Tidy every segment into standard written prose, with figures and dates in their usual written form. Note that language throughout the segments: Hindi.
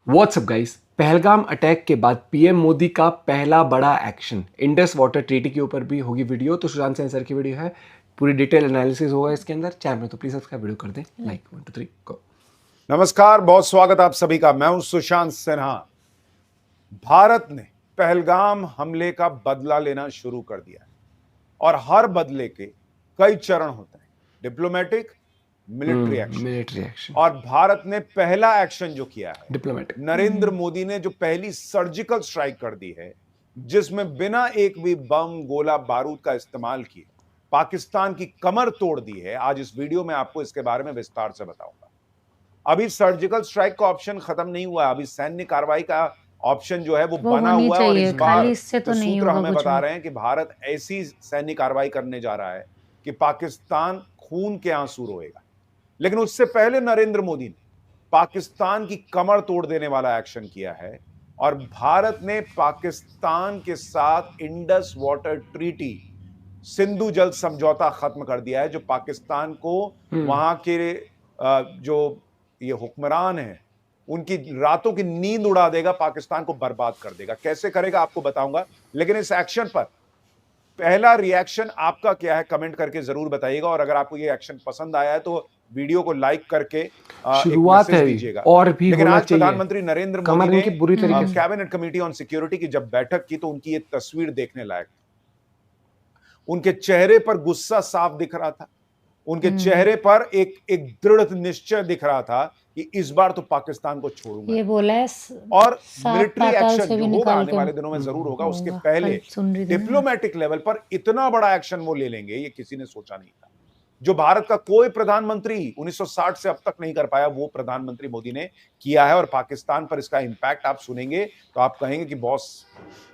व्हाट्सअप गाइस, पहलगाम अटैक के बाद पीएम मोदी का पहला बड़ा एक्शन इंडस वाटर ट्रीटी के ऊपर भी होगी वीडियो। तो सुशांत सेन सर की वीडियो है, पूरी डिटेल एनालिसिस होगा इसके अंदर। चैनल में तो प्लीज सब्सक्राइब वीडियो कर दें, लाइक 1 2 3 गो। नमस्कार, बहुत स्वागत आप सभी का। मैं हूं सुशांत सिन्हा। भारत ने पहलगाम हमले का बदला लेना शुरू कर दिया है और हर बदले के कई चरण होते हैं, डिप्लोमेटिक, मिलिट्री एक्शन। और भारत ने पहला एक्शन जो किया है डिप्लोमेटिक, नरेंद्र मोदी ने जो पहली सर्जिकल स्ट्राइक कर दी है, जिसमें बिना एक भी बम गोला बारूद का इस्तेमाल किए पाकिस्तान की कमर तोड़ दी है। आज इस वीडियो में आपको इसके बारे में विस्तार से बताऊंगा। अभी सर्जिकल स्ट्राइक का ऑप्शन खत्म नहीं हुआ, अभी सैन्य कार्रवाई का ऑप्शन जो है वो बना हुआ है। और इस बार तो सूत्र हमें बता रहे हैं कि भारत ऐसी सैन्य कार्रवाई करने जा रहा है कि पाकिस्तान खून के आंसू रोएगा। लेकिन उससे पहले नरेंद्र मोदी ने पाकिस्तान की कमर तोड़ देने वाला एक्शन किया है और भारत ने पाकिस्तान के साथ इंडस वाटर ट्रीटी, सिंधु जल समझौता खत्म कर दिया है, जो पाकिस्तान को वहां के जो ये हुक्मरान है उनकी रातों की नींद उड़ा देगा, पाकिस्तान को बर्बाद कर देगा। कैसे करेगा आपको बताऊंगा, लेकिन इस एक्शन पर पहला रिएक्शन आपका क्या है कमेंट करके जरूर बताइएगा। और अगर आपको ये एक्शन पसंद आया है तो वीडियो को लाइक करके शुरुआत है दीजिएगा। और भी लेकिन होना आज चाहिए। प्रधानमंत्री नरेंद्र मोदी ने बुरी तरीके से कैबिनेट कमेटी ऑन सिक्योरिटी की जब बैठक की तो उनकी ये तस्वीर देखने लायक थी। उनके चेहरे पर गुस्सा साफ दिख रहा था, उनके चेहरे पर एक दृढ़ निश्चय दिख रहा था कि इस बार तो पाकिस्तान को छोड़ूंगा। ये बोला है और मिलिट्री एक्शन जो होगा आने वाले दिनों में जरूर होगा, उसके पहले डिप्लोमेटिक लेवल पर इतना बड़ा एक्शन वो ले लेंगे, ये किसी ने सोचा नहीं था। जो भारत का कोई प्रधानमंत्री 1960 से अब तक नहीं कर पाया, वो प्रधानमंत्री मोदी ने किया है। और पाकिस्तान पर इसका इंपैक्ट आप सुनेंगे तो आप कहेंगे कि बॉस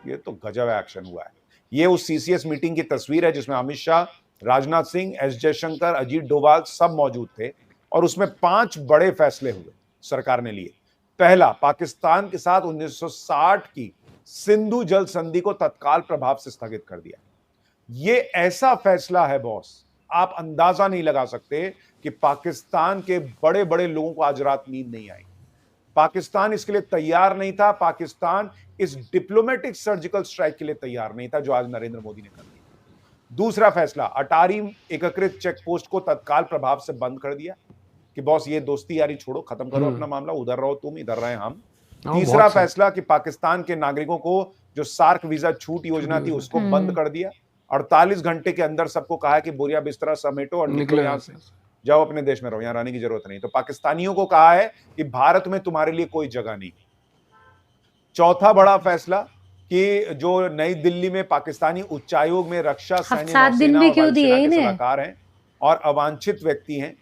ये तो गजब एक्शन हुआ है। ये उस सीसीएस मीटिंग की तस्वीर है जिसमें अमित शाह, राजनाथ सिंह, एस जयशंकर, अजीत डोभाल सब मौजूद थे और उसमें 5 बड़े फैसले हुए सरकार ने लिए। पहला, पाकिस्तान के साथ 1960 की सिंधु जल संधि को तत्काल प्रभाव से स्थगित कर दिया। ये ऐसा फैसला है बॉस, आप अंदाजा नहीं लगा सकते कि पाकिस्तान के बड़े बड़े लोगों को आज रात नींद नहीं आई। पाकिस्तान इसके लिए तैयार नहीं था, पाकिस्तान इस डिप्लोमेटिक सर्जिकल स्ट्राइक के लिए तैयार नहीं था जो आज नरेंद्र मोदी ने कर दिया। दूसरा फैसला, अटारी एकीकृत चेक पोस्ट को तत्काल प्रभाव से बंद कर दिया कि बॉस ये दोस्ती यारी छोड़ो, खत्म करो अपना मामला, उधर रहो तुम, इधर रहे हम। तीसरा फैसला कि पाकिस्तान के नागरिकों को जो सार्क वीजा छूट योजना थी उसको बंद कर दिया। 48 घंटे के अंदर सबको कहा है कि बोरिया बिस्तरा समेटो और निकलो यहां से, जाओ अपने देश में रहो, यहां रहने की जरूरत नहीं। तो पाकिस्तानियों को कहा है कि भारत में तुम्हारे लिए कोई जगह नहीं। चौथा बड़ा फैसला कि जो नई दिल्ली में पाकिस्तानी उच्चायोग में रक्षा, सैन्य, 7 दिन भी क्यों दिए इन्हें, सलाहकार हैं और अवांछित व्यक्ति हैं,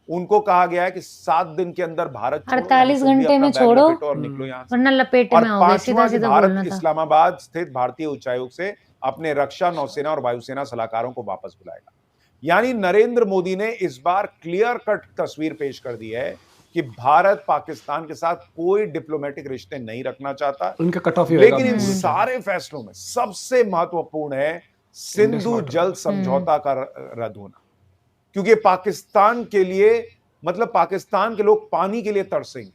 उनको कहा गया है कि 7 दिन के अंदर भारत 48 घंटे में छोड़ो और निकलो यहां से, वरना लपेटे में आओगे। सीधा सीधा बोलना था। इस्लामाबाद स्थित भारतीय उच्चायोग से अपने रक्षा, नौसेना और वायुसेना सलाहकारों को वापस बुलाएगा। यानी नरेंद्र मोदी ने इस बार क्लियर कट तस्वीर पेश कर दी है कि भारत पाकिस्तान के साथ कोई डिप्लोमेटिक रिश्ते नहीं रखना चाहता, उनका कट ऑफ। लेकिन इन सारे फैसलों में सबसे महत्वपूर्ण है सिंधु जल समझौता का रद्द होना। क्योंकि पाकिस्तान के लिए, मतलब पाकिस्तान के लोग पानी के लिए तरसेंगे,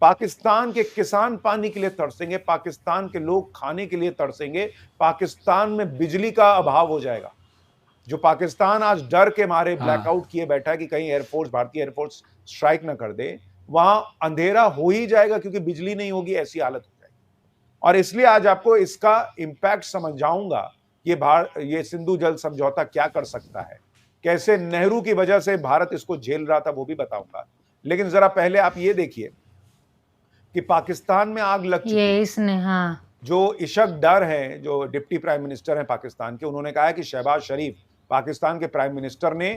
पाकिस्तान के किसान पानी के लिए तरसेंगे, पाकिस्तान के लोग खाने के लिए तरसेंगे, पाकिस्तान में बिजली का अभाव हो जाएगा। जो पाकिस्तान आज डर के मारे ब्लैकआउट किए बैठा है कि कहीं एयरफोर्स, भारतीय एयरफोर्स स्ट्राइक ना कर दे, वहां अंधेरा हो ही जाएगा क्योंकि बिजली नहीं होगी, ऐसी हालत हो जाएगी। और इसलिए आज आपको इसका इंपैक्ट समझाऊंगा, ये सिंधु जल समझौता क्या कर सकता है, कैसे नेहरू की वजह से भारत इसको झेल रहा था वो भी बताऊंगा। लेकिन जरा पहले आप ये देखिए कि पाकिस्तान में आग लग चुकी है। इसने जो इशक डर है, जो डिप्टी प्राइम मिनिस्टर हैं पाकिस्तान के, उन्होंने कहा है कि शहबाज शरीफ, पाकिस्तान के प्राइम मिनिस्टर ने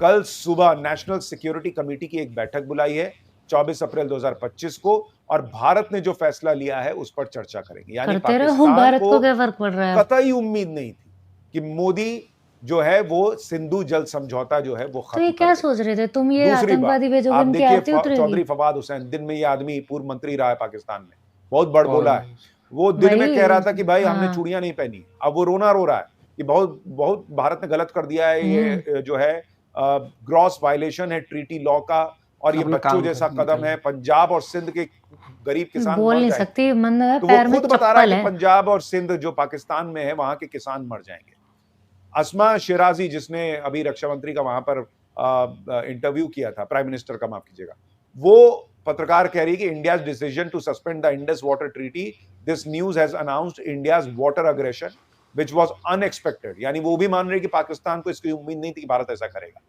कल सुबह नेशनल सिक्योरिटी कमेटी की एक बैठक बुलाई है 24 अप्रैल 2025 को, और भारत ने जो फैसला लिया है उस पर चर्चा करेंगे। यानी भारत को क्या फर्क पड़ रहा है? कतई उम्मीद नहीं थी कि मोदी जो है वो सिंधु जल समझौता जो है वो खत्म। तो ये क्या सोच रहे थे तुम, ये आतंकवादी भेजोगे इनकी आरती उतरेगी? चौधरी फवाद हुसैन, दिन में ये आदमी पूर्व मंत्री रहा है पाकिस्तान में, बहुत बड़बोला है। वो दिन में कह रहा था कि भाई हमने चूड़ियां नहीं पहनी, अब वो रोना रो रहा है कि बहुत बहुत भारत ने गलत कर दिया है, ये जो है ग्रॉस वायलेशन है ट्रीटी लॉ का, और ये बच्चों जैसा कदम है। पंजाब और सिंध के गरीब किसान बोल मर नहीं जाएंगे। सकती, मन तो पैर वो में खुद बता रहा है चप्पल कि है। पंजाब और सिंध जो पाकिस्तान में है वहां के किसान मर जाएंगे। अस्मा शिराजी जिसने अभी रक्षा मंत्री का वहां पर इंटरव्यू किया था, प्राइम मिनिस्टर का, माफ कीजिएगा, वो पत्रकार कह रही कि India's decision to suspend the Indus water treaty, this news has announced India's water aggression which was unexpected. यानी वो भी मान रहे कि पाकिस्तान को इसकी उम्मीद नहीं थी कि भारत ऐसा करेगा।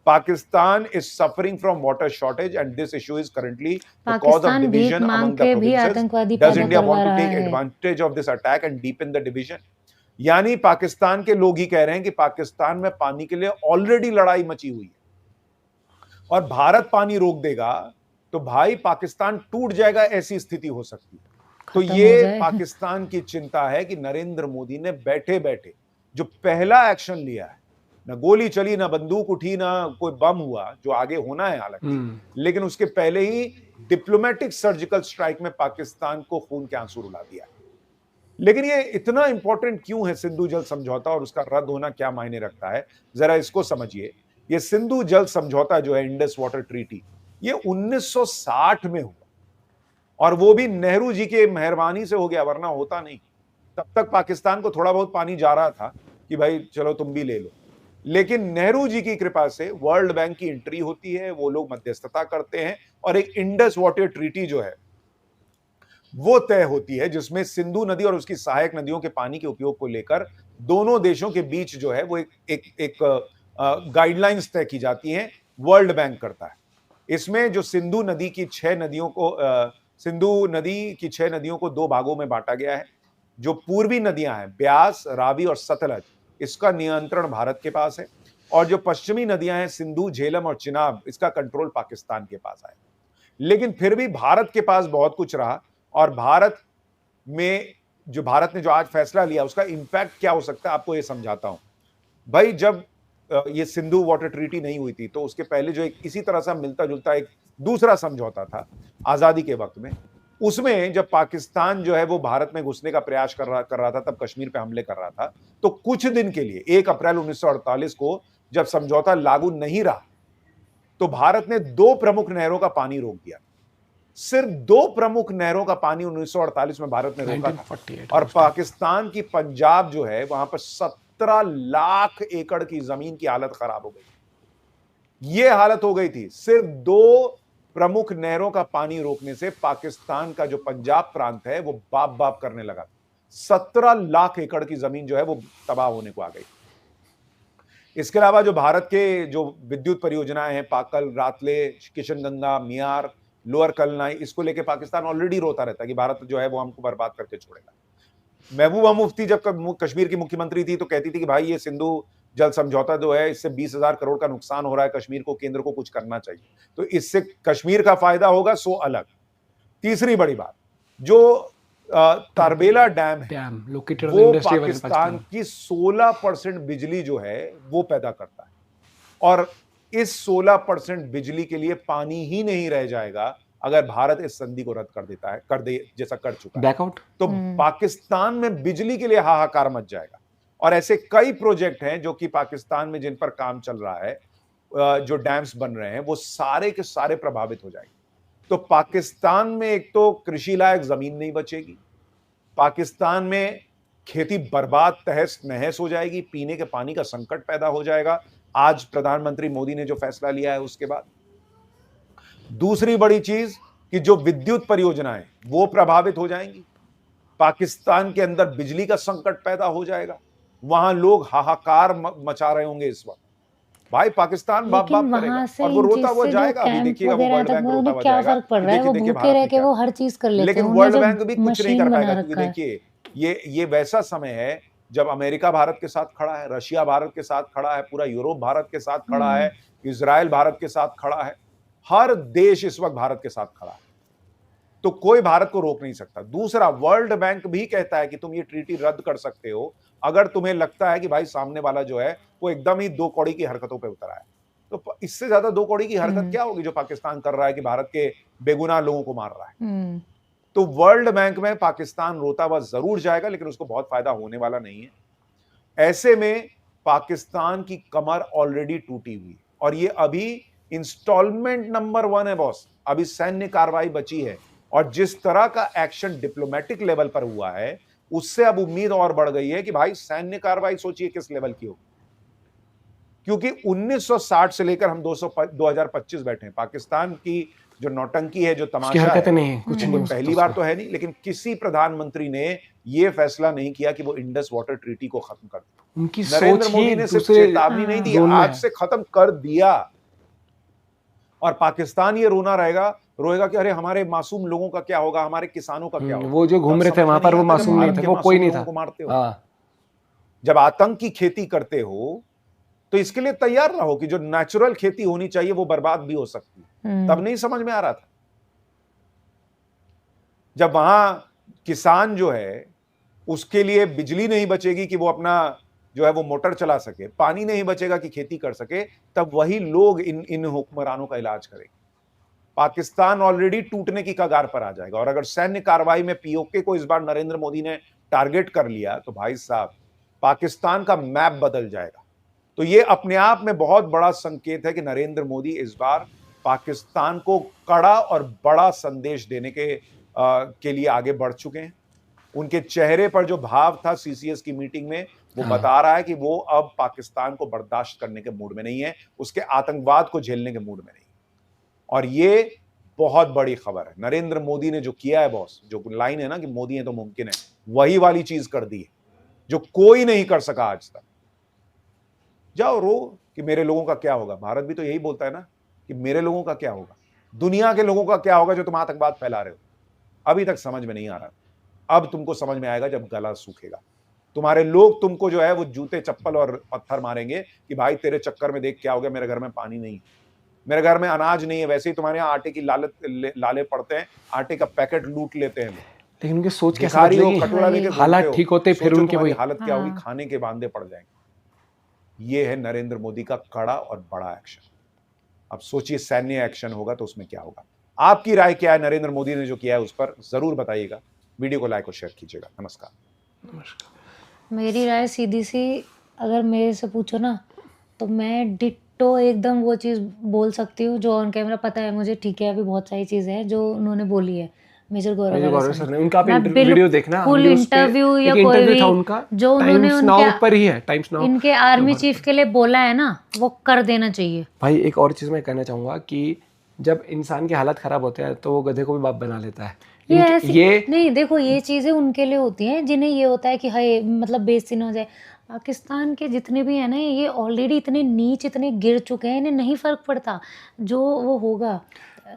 Pakistan is suffering from water shortage and this issue is currently the cause of Pakistan भीख division मांग among the के भी provinces. आतंकवादी Does पैदा India करवा want to रहा take है। advantage of this attack and deepen the division? यानी पाकिस्तान के लोग ही कह रहे हैं कि पाकिस्तान में पानी के लिए ऑलरेडी लड़ाई मची हुई है और भारत पानी रोक देगा तो भाई पाकिस्तान टूट जाएगा, ऐसी स्थिति हो सकती है। तो ये पाकिस्तान की चिंता है कि नरेंद्र मोदी ने बैठे बैठे जो पहला एक्शन लिया है, ना गोली चली, ना बंदूक उठी, ना कोई बम हुआ, जो आगे होना है हालांकि, लेकिन उसके पहले ही डिप्लोमेटिक सर्जिकल स्ट्राइक में पाकिस्तान को खून के आंसू रुला दिया। लेकिन ये इतना इंपॉर्टेंट क्यों है सिंधु जल समझौता और उसका रद्द होना क्या मायने रखता है, जरा इसको समझिए। ये सिंधु जल समझौता जो है, इंडस वाटर ट्रीटी, ये 1960 में हुआ और वो भी नेहरू जी के मेहरबानी से हो गया, वरना होता नहीं। तब तक पाकिस्तान को थोड़ा बहुत पानी जा रहा था कि भाई चलो तुम भी ले लो, लेकिन नेहरू जी की कृपा से वर्ल्ड बैंक की एंट्री होती है, वो लोग मध्यस्थता करते हैं और एक इंडस वाटर ट्रीटी जो है वो तय होती है, जिसमें सिंधु नदी और उसकी सहायक नदियों के पानी के उपयोग को लेकर दोनों देशों के बीच जो है वो एक गाइडलाइंस तय की जाती हैं, वर्ल्ड बैंक करता है। इसमें जो सिंधु नदी की 6 नदियों को 2 भागों में बांटा गया है। जो पूर्वी नदियां हैं, ब्यास, रावी और सतलज, इसका नियंत्रण भारत के पास है और जो पश्चिमी नदियां हैं, सिंधु, झेलम और चिनाब, इसका कंट्रोल पाकिस्तान के पास आया। लेकिन फिर भी भारत के पास बहुत कुछ रहा और भारत ने जो आज फैसला लिया उसका इंपैक्ट क्या हो सकता है आपको ये समझाता हूं। भाई जब ये सिंधु वाटर ट्रीटी नहीं हुई थी तो उसके पहले जो एक इसी तरह से मिलता जुलता एक दूसरा समझौता था आजादी के वक्त में, उसमें जब पाकिस्तान जो है वो भारत में घुसने का प्रयास कर रहा था, तब कश्मीर पे हमले कर रहा था, तो कुछ दिन के लिए 1 अप्रैल 1948 को जब समझौता लागू नहीं रहा तो भारत ने 2 प्रमुख नहरों का पानी रोक दिया। सिर्फ 2 प्रमुख नहरों का पानी 1948 में भारत ने रोका था और पाकिस्तान की पंजाब जो है वहां पर 17 लाख एकड़ की जमीन की हालत खराब हो गई। ये हालत हो गई थी सिर्फ 2 प्रमुख नहरों का पानी रोकने से। पाकिस्तान का जो पंजाब प्रांत है वो बाप बाप करने लगा। 17 लाख एकड़ की जमीन जो है वो तबाह होने को आ गई। इसके अलावा जो भारत के जो विद्युत परियोजनाएं हैं, पाकल, रातले, किशनगंगा, मियार, लोअर कलनाई, इसको लेके पाकिस्तान ऑलरेडी रोता रहता है कि भारत जो है वो हमको बर्बाद करके छोड़ेगा। महबूबा मुफ्ती जब कश्मीर की मुख्यमंत्री थी तो कहती थी कि भाई ये सिंधु जल समझौता जो है इससे 20,000 करोड़ का नुकसान हो रहा है कश्मीर को, केंद्र को कुछ करना चाहिए, तो इससे कश्मीर का फायदा होगा, सो अलग। तीसरी बड़ी बात, जो तारबेला डैम है वो पाकिस्तान की 16% बिजली जो है वो पैदा करता है और इस 16% बिजली के लिए पानी ही नहीं रह जाएगा अगर भारत इस संधि को रद्द कर दे जैसा कर चुका है बैकआउट, तो पाकिस्तान में बिजली के लिए हाहाकार मच जाएगा। और ऐसे कई प्रोजेक्ट हैं जो कि पाकिस्तान में जिन पर काम चल रहा है, जो डैम्स बन रहे हैं, वो सारे के सारे प्रभावित हो जाएंगे। तो पाकिस्तान में एक तो कृषि लायक जमीन नहीं बचेगी, पाकिस्तान में खेती बर्बाद तहस नहस हो जाएगी, पीने के पानी का संकट पैदा हो जाएगा आज प्रधानमंत्री मोदी ने जो फैसला लिया है उसके बाद। दूसरी बड़ी चीज कि जो विद्युत परियोजनाएं वो प्रभावित हो जाएंगी, पाकिस्तान के अंदर बिजली का संकट पैदा हो जाएगा, वहां लोग हाहाकार मचा रहे होंगे इस वक्त। भाई पाकिस्तान बाप बाप करेगा और वो रोता हुआ जाएगा। अभी देखिएगा वो वर्ल्ड बैंक रोता हुआ जाएगा, देखिए भारत वो हर चीज कर लेते हैं, लेकिन वर्ल्ड बैंक भी कुछ नहीं कर पाएगा क्योंकि देखिए ये वैसा समय है जब अमेरिका भारत के साथ खड़ा है, रशिया भारत के साथ खड़ा है, पूरा यूरोप भारत के साथ खड़ा है, इजराइल भारत के साथ खड़ा है, हर देश इस वक्त भारत के साथ खड़ा है, तो कोई भारत को रोक नहीं सकता। दूसरा, वर्ल्ड बैंक भी कहता है कि तुम ये ट्रीटी रद्द कर सकते हो अगर तुम्हें लगता है कि भाई सामने वाला जो है वो एकदम ही 2 कौड़ी की हरकतों पे उतर आया। तो इससे ज्यादा 2 कौड़ी की हरकत क्या होगी जो पाकिस्तान कर रहा है कि भारत के बेगुनाह लोगों को मार रहा है। तो वर्ल्ड बैंक में पाकिस्तान रोता हुआ जरूर जाएगा, लेकिन उसको बहुत फायदा होने वाला नहीं है। ऐसे में पाकिस्तान की कमर ऑलरेडी टूटी हुई और ये अभी इंस्टॉलमेंट नंबर 1 है बॉस, अभी सैन्य कार्रवाई बची है और जिस तरह का एक्शन डिप्लोमेटिक लेवल पर हुआ है, उससे अब उम्मीद और बढ़ गई है कि भाई सैन्य कार्रवाई सोचिए किस लेवल की होगी, क्योंकि 1960 से लेकर हम 2025 बैठे हैं। पाकिस्तान की जो नौटंकी है, जो तमाशा है, नहीं, कुछ नहीं पहली बार तो है नहीं, लेकिन किसी प्रधानमंत्री ने यह फैसला नहीं किया कि वो इंडस वाटर ट्रीटी को खत्म कर दे। उनकी नरेंद्र मोदी ने सिर्फ चेतावनी नहीं दी, आज से खत्म कर दिया। और पाकिस्तान ये रोएगा कि अरे हमारे मासूम लोगों का क्या होगा, हमारे किसानों का क्या होगा। वो जो घूम रहे थे वहां पर वो मासूम नहीं थे, वो कोई नहीं था। मारते हो, जब आतंक की खेती करते हो तो इसके लिए तैयार रहो कि जो नेचुरल खेती होनी चाहिए वो बर्बाद भी हो सकती है। तब नहीं समझ में आ रहा था। जब वहां किसान जो है उसके लिए बिजली नहीं बचेगी कि वो अपना जो है वो मोटर चला सके, पानी नहीं बचेगा कि खेती कर सके, तब वही लोग इन हुक्मरानों का इलाज करेंगे। पाकिस्तान ऑलरेडी टूटने की कगार पर आ जाएगा। और अगर सैन्य कार्रवाई में पीओके को इस बार नरेंद्र मोदी ने टारगेट कर लिया तो भाई साहब पाकिस्तान का मैप बदल जाएगा। तो ये अपने आप में बहुत बड़ा संकेत है कि नरेंद्र मोदी इस बार पाकिस्तान को कड़ा और बड़ा संदेश देने के लिए आगे बढ़ चुके हैं। उनके चेहरे पर जो भाव था सीसीएस की मीटिंग में, वो बता रहा है कि वो अब पाकिस्तान को बर्दाश्त करने के मूड में नहीं है, उसके आतंकवाद को झेलने के मूड में नहीं। और ये बहुत बड़ी खबर है। नरेंद्र मोदी ने जो किया है बॉस, जो लाइन है ना कि मोदी है तो मुमकिन है, वही वाली चीज कर दी है जो कोई नहीं कर सका आज तक। जाओ रो कि मेरे लोगों का क्या होगा। भारत भी तो यही बोलता है ना कि मेरे लोगों का क्या होगा, दुनिया के लोगों का क्या होगा जो तुम आतंकवाद फैला रहे हो। अभी तक समझ में नहीं आ रहा, अब तुमको समझ में आएगा जब गला सूखेगा। तुम्हारे लोग तुमको जो है वो जूते चप्पल और पत्थर मारेंगे कि भाई तेरे चक्कर में देख क्या हो गया, मेरे घर में पानी नहीं, मेरे घर में अनाज नहीं है। वैसे ही तुम्हारे यहाँ आटे की लाले पड़ते हैं, आटे का पैकेट लूट लेते हैं। लेकिन उनकी सोच कैसे बदलेगी? हालात ठीक होते फिर उनके वही हालत क्या होगी, खाने के बांधे पड़ जाएंगे। ये है नरेंद्र मोदी का कड़ा और बड़ा एक्शन। अब सोचिए सैन्य एक्शन होगा तो उसमें क्या होगा। आपकी राय क्या है नरेंद्र मोदी ने जो किया है उस पर, जरूर बताइएगा। वीडियो को लाइक और शेयर कीजिएगा। नमस्कार। मेरी राय सीधी सी अगर मेरे से पूछो ना तो मैं डिट्टो एकदम वो चीज़ बोल सकती हूँ जो ऑन कैमरा पता है मुझे, ठीक है। अभी बहुत सारी चीज़ें हैं जो उन्होंने बोली है मेजर गौरव सर ने। उनका वीडियो देखना, फुल इंटरव्यू या कोई भी जो उन्होंने उनके ही है, टाइम्स नाउ इनके आर्मी चीफ के लिए बोला है ना, वो कर देना चाहिए। भाई एक और चीज मैं कहना चाहूंगा कि जब इंसान के हालात खराब होते हैं तो वो गधे को भी बाप बना लेता है। ये नहीं, देखो ये चीजें उनके लिए होती हैं जिन्हें ये होता है कि हाय मतलब बेइज्जती ना हो जाए। पाकिस्तान के जितने भी है ना, ये ऑलरेडी इतने नीच, इतने गिर चुके हैं, इन्हें नहीं फर्क पड़ता जो वो होगा।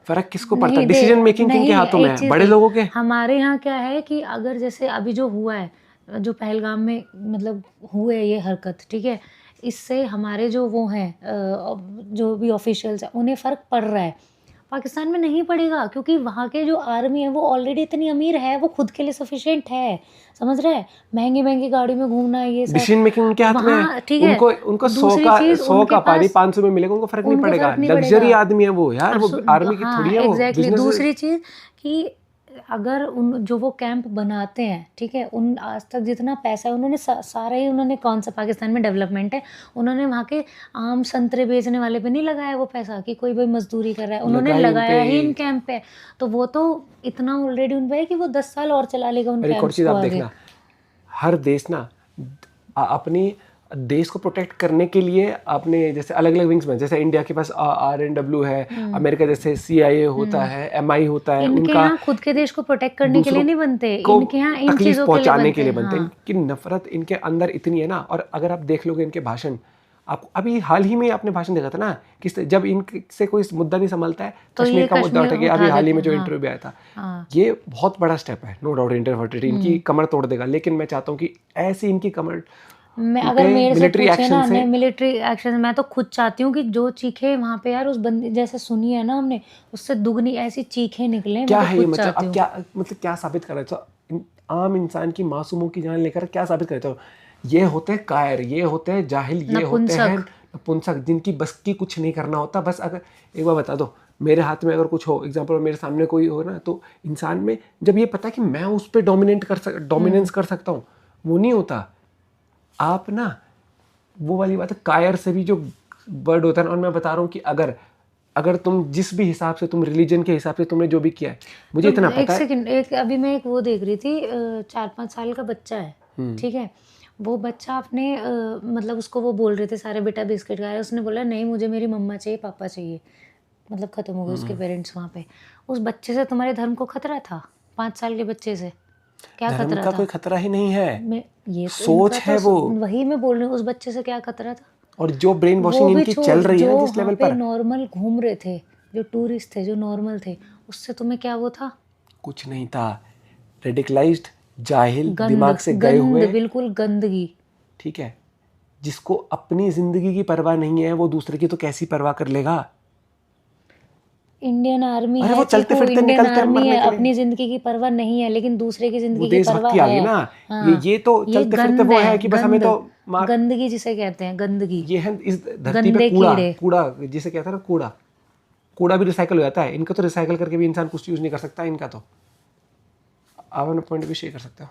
फर्क किसको पड़ता है? डिसीजन मेकिंग किनके हाथों में है? बड़े लोगों के। हमारे यहाँ क्या है कि अगर जैसे अभी जो हुआ है, जो पहलगाम में मतलब हुए ये हरकत, ठीक है, इससे हमारे जो वो हैं जो भी ऑफिशियल्स हैं उन्हें फ़र्क पड़ रहा है। पाकिस्तान में नहीं पड़ेगा क्योंकि वहाँ के जो आर्मी है वो ऑलरेडी इतनी अमीर है, वो खुद के लिए सफिशिएंट है, समझ रहे हैं। महंगी महंगी गाड़ी में घूमना, ये सब डिसीजन मेकिंग उनके हाथ में है। ठीक है, उनको 100 का पानी 500 में मिलेगा, उनको फर्क नहीं पड़ेगा। लग्जरी आदमी है वो यार, वो आर्मी की थोड़ी है वो। एग्जैक्टली। दूसरी चीज कि अगर उन जो वो कैंप बनाते हैं, ठीक है, उन आज तक जितना पैसा है उन्होंने सारा ही उन्होंने, कौन सा पाकिस्तान में डेवलपमेंट है, उन्होंने वहाँ के आम संतरे बेचने वाले पे नहीं लगाया वो पैसा कि कोई भाई मजदूरी कर रहा है, उन्होंने लगाया ही इन कैंप पे। तो वो तो इतना ऑलरेडी उन पे है कि वो 10 साल और चला लेगा उन कैंप को आगे। हर देश ना अपनी देश को प्रोटेक्ट करने के लिए आपने जैसे अलग अलग विंग्स में, जैसे इंडिया के पास RNW है, अमेरिका जैसे CIA होता है, MI होता है। इनके यहाँ खुद के देश को प्रोटेक्ट करने के लिए नहीं बनते, इनके यहाँ इन चीजों पहुंचाने के लिए बनते हैं। इनकी नफरत इनके अंदर इतनी है ना। और अगर आप देख लोगे इनके भाषण, आप अभी हाल ही में आपने भाषण देखा था ना कि जब इनसे कोई मुद्दा नहीं संभलता है, कश्मीर का मुद्दा उठा गया। अभी हाल ही में जो इंटरव्यू भी आया था, ये बहुत बड़ा स्टेप है, नो डाउट। इंटरवर्टेड इनकी कमर तोड़ देगा। लेकिन मैं चाहता हूँ कि ऐसी इनकी कमर, अगर मेरे से पूछे ना, मिलिट्री एक्शन, मैं तो खुद चाहती हूँ कि जो चीखे वहाँ पे यार उस बंदे जैसे सुनी है ना हमने, उससे दुगनी ऐसी चीखे निकले। क्या है ये मतलब? अब क्या मतलब क्या साबित कर रहे हो? आम इंसान की मासूमों की जान लेकर क्या साबित कर रहे हो? ये होते हैं कायर, ये होते हैं जाहिल, ये होते हैं नपुंसक, जिनकी बस की कुछ नहीं करना होता। बस अगर एक बार बता दो, मेरे हाथ में अगर कुछ हो, एग्जाम्पल मेरे सामने कोई हो ना, तो इंसान में जब ये पता है कि मैं उस पर डोमिनेंस कर सकता हूँ, वो नहीं होता। आप ना वो वाली बात है, कायर से भी जो वर्ड होता है ना। और मैं बता रहा हूँ कि अगर तुम जिस भी हिसाब से, तुम रिलीजन के हिसाब से तुमने जो भी किया है, मुझे इतना एक पता है। सेकंड, एक अभी मैं एक वो देख रही थी, 4-5 साल का बच्चा है, ठीक है, वो बच्चा अपने मतलब उसको वो बोल रहे थे सारे बेटा बिस्किट खा रहे हैं, उसने बोला नहीं मुझे मेरी मम्मा चाहिए पापा चाहिए, मतलब खत्म हो गए उसके पेरेंट्स वहाँ पे। उस बच्चे से तुम्हारे धर्म को खतरा था? 5 साल के बच्चे से क्या धर्म खतरा का था? कोई खतरा ही नहीं है, मैं ये तो सोच इनका है तो वो। वही मैं बोल रही हूँ, उस बच्चे से क्या खतरा था? और जो ब्रेन वो वॉशिंग भी इनकी छोड़, चल रही है जो ना जिस वहाँ लेवल पे पर, नॉर्मल घूम रहे थे, जो टूरिस्ट थे, जो नॉर्मल थे, उससे तुम्हें क्या वो था? कुछ नहीं था। रेडिकलाइज्ड, जाहिल, गंद, दिमाग से गए हुए, गंद, बिल्कुल गंदगी। ठीक है। जिसको अपनी जिंदगी की परवाह नहीं है, वो दूसरे की तो कैसी परवाह कर लेगा। इंडियन आर्मी अरे है, वो चलते चीकू, फिरते इंडियन निकलते हैं आर्मी मरने है, के लिए। अपनी जिंदगी की परवाह नहीं है, लेकिन दूसरे की वो जिंदगी की परवाह देशभक्ति आ गई है। ना। हाँ, ये तो ये चलते फिरते गंद वो है, है कि बस हमें गंद, तो मार, गंदगी जिसे कहते हैं, गंदगी, ये है इस धरती पे गंदे कूड़ा, कीड़े। कूड़ा जिसे कहता है ना, कूड़ा, कूड़ा भी रिसाइकल हो जाता है, इनका तो रिसाइकल करके भी इंसान कुछ यूज नहीं कर सकता। इनका तो आप अपना पॉइंट भी शेयर कर सकते हो।